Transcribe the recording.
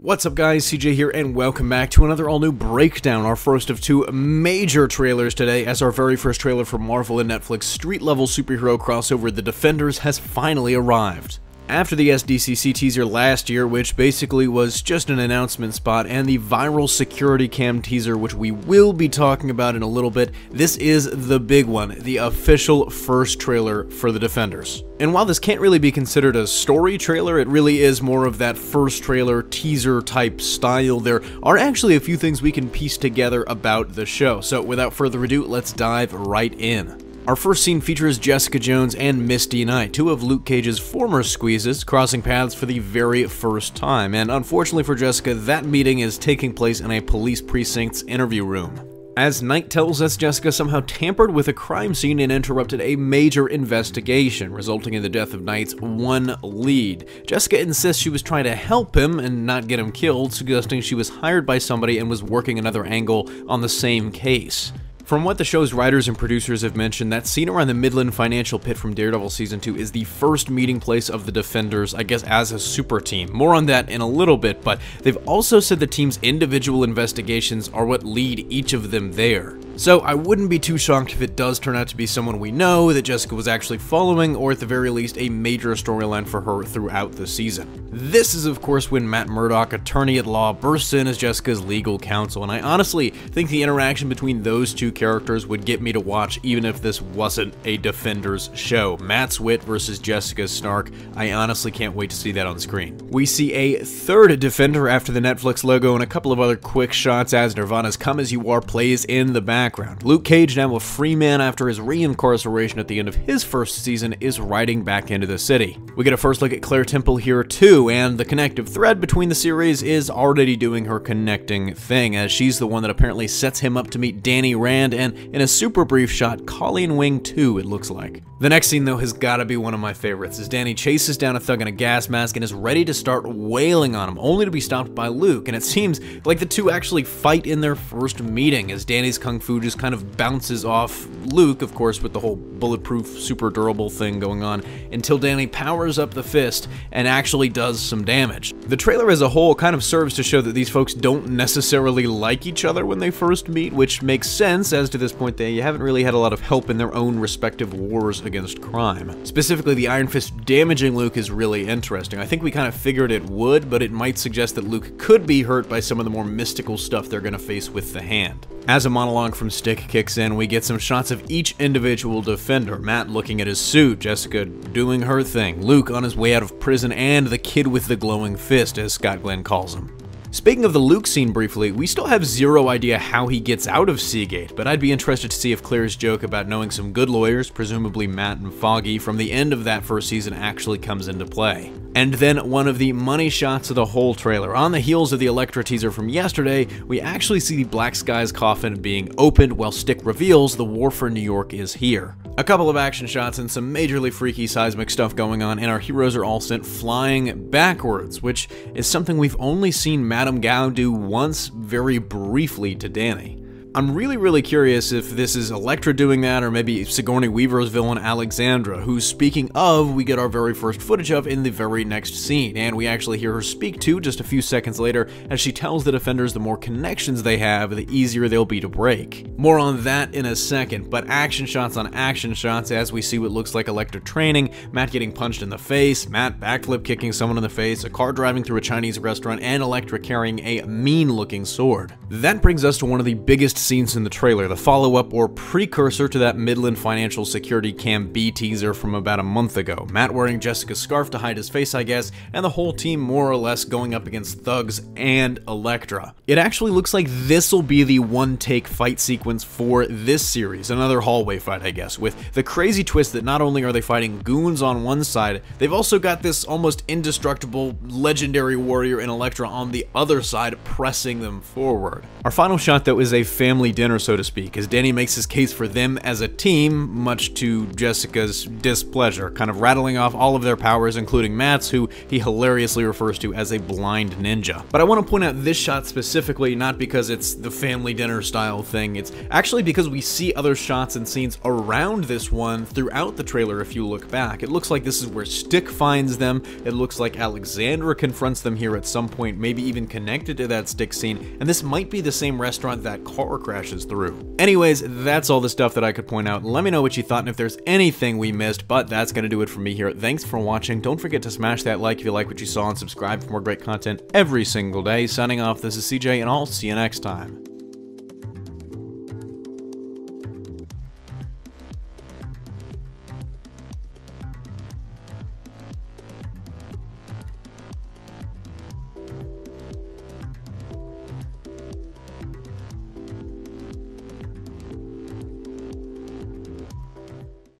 What's up guys, CJ here, and welcome back to another all-new breakdown, our first of two major trailers today, as our very first trailer for Marvel and Netflix street-level superhero crossover The Defenders has finally arrived. After the SDCC teaser last year, which basically was just an announcement spot, and the viral security cam teaser, which we will be talking about in a little bit, this is the big one, the official first trailer for The Defenders. And while this can't really be considered a story trailer, it really is more of that first trailer teaser type style. There are actually a few things we can piece together about the show, so without further ado, let's dive right in. Our first scene features Jessica Jones and Misty Knight, two of Luke Cage's former squeezes, crossing paths for the very first time, and unfortunately for Jessica, that meeting is taking place in a police precinct's interview room. As Knight tells us, Jessica somehow tampered with a crime scene and interrupted a major investigation, resulting in the death of Knight's one lead. Jessica insists she was trying to help him and not get him killed, suggesting she was hired by somebody and was working another angle on the same case. From what the show's writers and producers have mentioned, that scene around the Midland financial pit from Daredevil Season 2 is the first meeting place of the Defenders, I guess, as a super team. More on that in a little bit, but they've also said the team's individual investigations are what lead each of them there. So I wouldn't be too shocked if it does turn out to be someone we know that Jessica was actually following, or at the very least a major storyline for her throughout the season. This is of course when Matt Murdock, attorney at law, bursts in as Jessica's legal counsel, and I honestly think the interaction between those two characters would get me to watch even if this wasn't a Defenders show. Matt's wit versus Jessica's snark, I honestly can't wait to see that on screen. We see a third Defender after the Netflix logo and a couple of other quick shots as Nirvana's Come As You Are plays in the background. Luke Cage, now a free man after his reincarceration at the end of his first season, is riding back into the city. We get a first look at Claire Temple here too, and the connective thread between the series is already doing her connecting thing, as she's the one that apparently sets him up to meet Danny Rand, and in a super brief shot, Colleen Wing too, it looks like. The next scene though has gotta be one of my favorites, as Danny chases down a thug in a gas mask and is ready to start wailing on him, only to be stopped by Luke, and it seems like the two actually fight in their first meeting, as Danny's kung fu just kind of bounces off Luke, of course with the whole bulletproof, super durable thing going on, until Danny powers up the fist and actually does some damage. The trailer as a whole kind of serves to show that these folks don't necessarily like each other when they first meet, which makes sense, as to this point they haven't really had a lot of help in their own respective wars against crime. Specifically, the Iron Fist damaging Luke is really interesting. I think we kind of figured it would, but it might suggest that Luke could be hurt by some of the more mystical stuff they're gonna face with the hand. As a monologue from Stick kicks in, we get some shots of each individual Defender, Matt looking at his suit, Jessica doing her thing, Luke on his way out of prison, and the kid with the glowing fist, as Scott Glenn calls him. Speaking of the Luke scene briefly, we still have zero idea how he gets out of Seagate, but I'd be interested to see if Claire's joke about knowing some good lawyers, presumably Matt and Foggy, from the end of that first season actually comes into play. And then one of the money shots of the whole trailer. On the heels of the Elektra teaser from yesterday, we actually see the Black Sky's coffin being opened while Stick reveals the war for New York is here. A couple of action shots and some majorly freaky seismic stuff going on, and our heroes are all sent flying backwards, which is something we've only seen Madame Gao do once very briefly to Danny. I'm really curious if this is Elektra doing that, or maybe Sigourney Weaver's villain Alexandra, who, speaking of, we get our very first footage of in the very next scene, and we actually hear her speak to just a few seconds later as she tells the Defenders the more connections they have, the easier they'll be to break. More on that in a second, but action shots on action shots as we see what looks like Elektra training, Matt getting punched in the face, Matt backflip kicking someone in the face, a car driving through a Chinese restaurant, and Elektra carrying a mean-looking sword. That brings us to one of the biggest scenes in the trailer, the follow-up or precursor to that Midland financial security cam B teaser from about a month ago. Matt wearing Jessica's scarf to hide his face, I guess, and the whole team more or less going up against thugs and Elektra. It actually looks like this'll be the one-take fight sequence for this series, another hallway fight, I guess, with the crazy twist that not only are they fighting goons on one side, they've also got this almost indestructible legendary warrior in Elektra on the other side pressing them forward. Our final shot, though, is a family family dinner, so to speak, as Danny makes his case for them as a team, much to Jessica's displeasure, kind of rattling off all of their powers, including Matt's, who he hilariously refers to as a blind ninja. But I want to point out this shot specifically, not because it's the family dinner style thing, it's actually because we see other shots and scenes around this one throughout the trailer if you look back. It looks like this is where Stick finds them, it looks like Alexandra confronts them here at some point, maybe even connected to that Stick scene, and this might be the same restaurant that car crashes through. Anyways, that's all the stuff that I could point out. Let me know what you thought and if there's anything we missed, but that's gonna do it for me here. Thanks for watching. Don't forget to smash that like if you like what you saw and subscribe for more great content every single day. Signing off, this is CJ, and I'll see you next time.